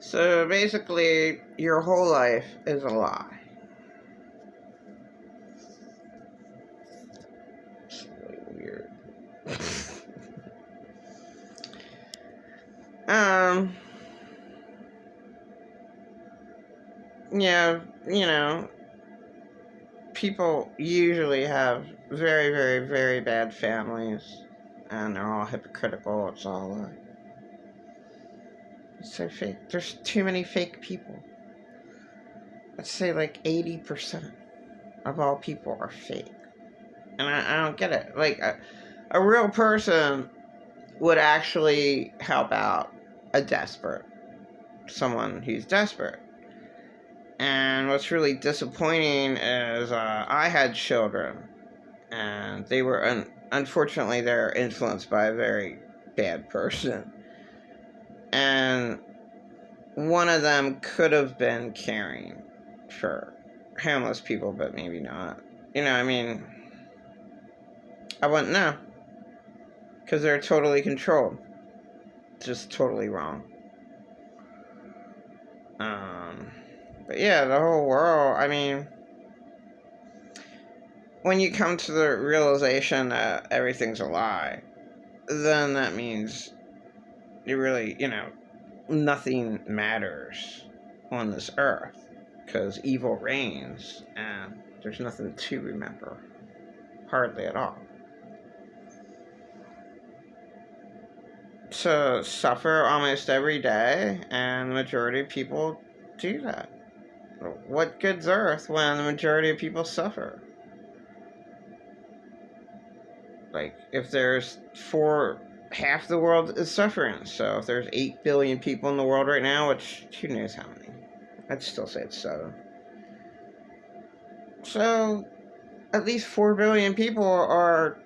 So basically, your whole life is a lie. It's really weird. um, yeah, people usually have very, very, very bad families, and they're all hypocritical. It's all it's so fake. There's too many fake people. Let's say like 80% of all people are fake, and I don't get it. Like a real person would actually help out someone who's desperate. And what's really disappointing is I had children, and they were unfortunately they're influenced by a very bad person, and one of them could have been caring for homeless people, but maybe not. I mean, I wouldn't know, because they're totally controlled, just totally wrong. But yeah, the whole world, I mean, when you come to the realization that everything's a lie, then that means you really, nothing matters on this earth, because evil reigns and there's nothing to remember, hardly at all. So suffer almost every day, and the majority of people do that. What good's earth when the majority of people suffer? Like, if there's half the world is suffering. So if there's 8 billion people in the world right now, which who knows how many? I'd still say it's 7. So at least 4 billion people are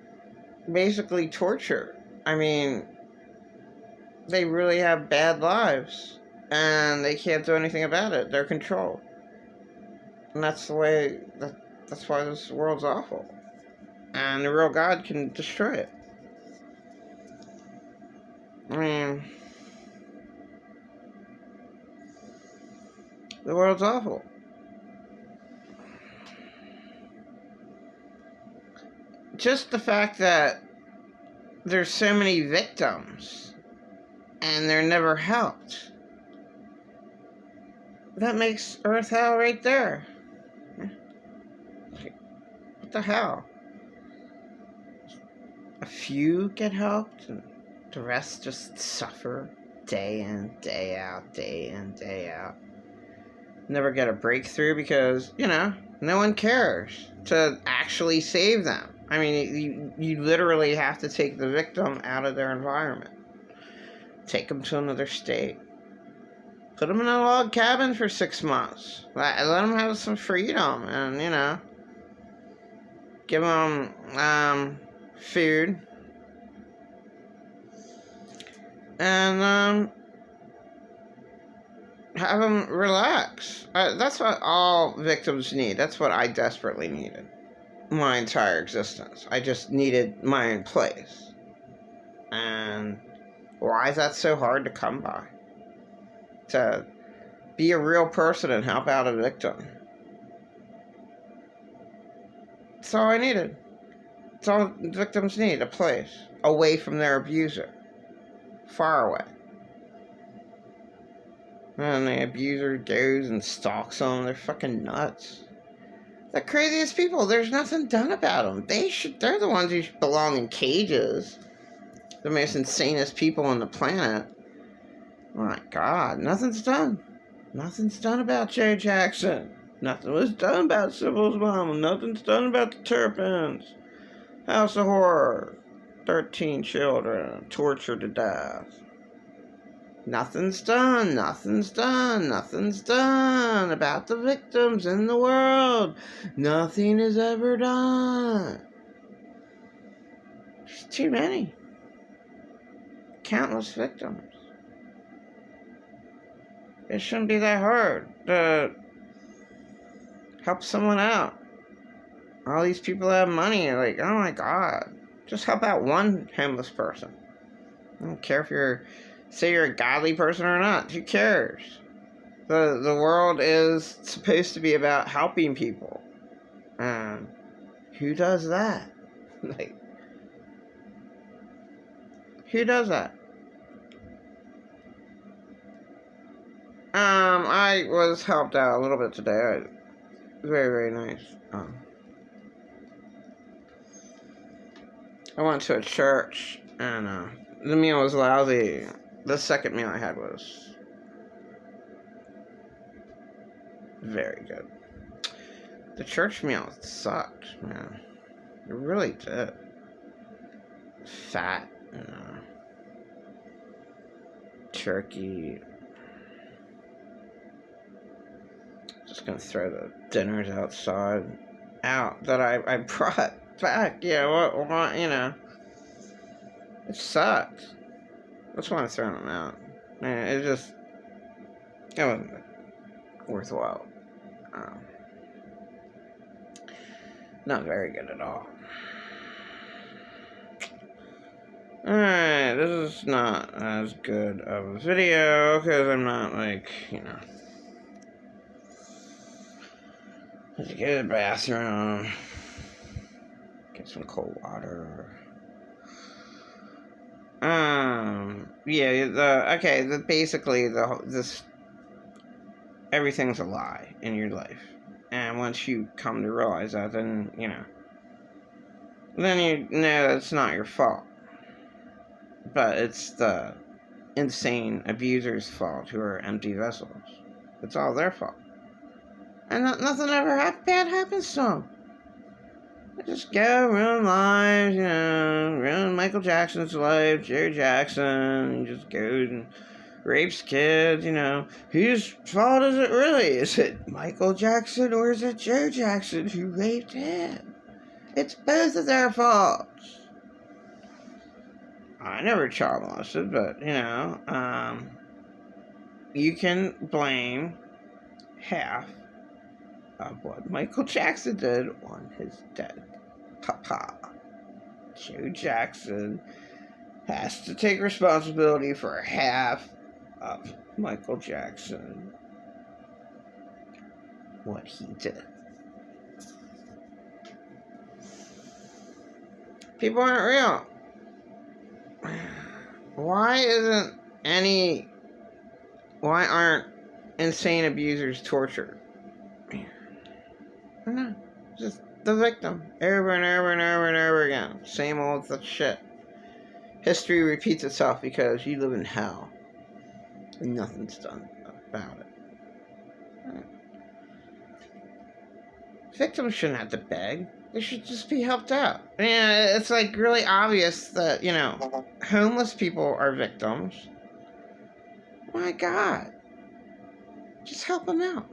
basically tortured. I mean, they really have bad lives, and they can't do anything about it. They're controlled. And that's the way, that's why this world's awful. And the real God can destroy it. I mean, the world's awful. Just the fact that there's so many victims and they're never helped, that makes Earth hell right there. What the hell? A few get helped and the rest just suffer day in, day out, day in, day out. Never get a breakthrough because, no one cares to actually save them. I mean, you literally have to take the victim out of their environment. Take them to another state. Put them in a log cabin for 6 months. Let them have some freedom and, give them food. And have them relax. That's what all victims need. That's what I desperately needed my entire existence. I just needed my own place. And why is that so hard to come by? To be a real person and help out a victim. That's all I needed. That's all victims need, a place. Away from their abuser. Far away. And the abuser goes and stalks them. They're fucking nuts. The craziest people. There's nothing done about them. They're the ones who belong in cages. The most insanest people on the planet. Oh my God, nothing's done. Nothing's done about Joe Jackson. Nothing was done about Sybil's mom. Nothing's done about the Turpins. House of Horror. 13 children tortured to death. Nothing's done. Nothing's done. Nothing's done about the victims in the world. Nothing is ever done. There's too many. Countless victims. It shouldn't be that hard to help someone out. All these people have money. Like, oh my God. Just help out one homeless person. I don't care if say you're a godly person or not. Who cares? The world is supposed to be about helping people. And who does that? Like, who does that? I was helped out a little bit today. Very, very nice. I went to a church, and the meal was lousy. The second meal I had was very good. The church meal sucked, man. It really did. Fat, turkey. Just gonna throw the dinners out that I brought back. Yeah, what, it sucked. That's why I'm throwing them out. Man, it wasn't worthwhile. Not very good at all. Alright, this is not as good of a video, because I'm not, let's go to the bathroom, get some cold water. Basically, everything's a lie in your life. And once you come to realize that, then you know it's not your fault. But it's the insane abusers' fault who are empty vessels. It's all their fault. And nothing ever bad happens to them. They just go, ruin lives, ruin Michael Jackson's life, Jerry Jackson, he just goes and rapes kids, Whose fault is it really? Is it Michael Jackson or is it Joe Jackson who raped him? It's both of their faults. I never child molested, but, you can blame half of what Michael Jackson did on his dead papa. Joe Jackson has to take responsibility for half of Michael Jackson, what he did. People aren't real. Why aren't insane abusers tortured? I don't know. Just the victim. Over and over and over and over again. Same old shit. History repeats itself because you live in hell. And nothing's done about it. Victims shouldn't have to beg. They should just be helped out. It's really obvious that, homeless people are victims. My God. Just help them out.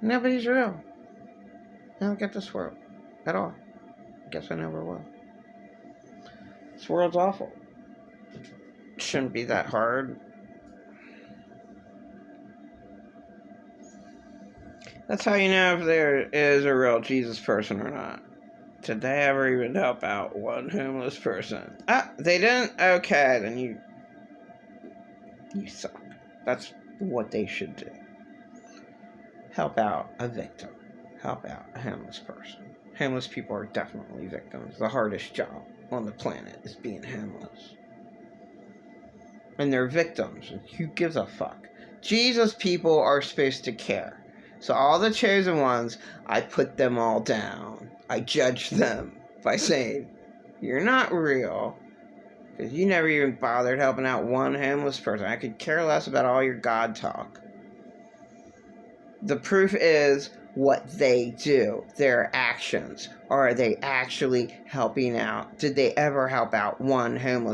Nobody's real. I don't get this world at all. I guess I never will. This world's awful. It shouldn't be that hard. That's how you know if there is a real Jesus person or not. Did they ever even help out one homeless person? They didn't? Okay, then you suck. That's what they should do. Help out a victim. Help out a homeless person. Homeless people are definitely victims. The hardest job on the planet is being homeless. And they're victims. Who gives a fuck? Jesus people are supposed to care. So all the chosen ones, I put them all down. I judge them by saying, you're not real. Because you never even bothered helping out one homeless person. I could care less about all your God talk. The proof is what they do, their actions. Are they actually helping out? Did they ever help out one homeless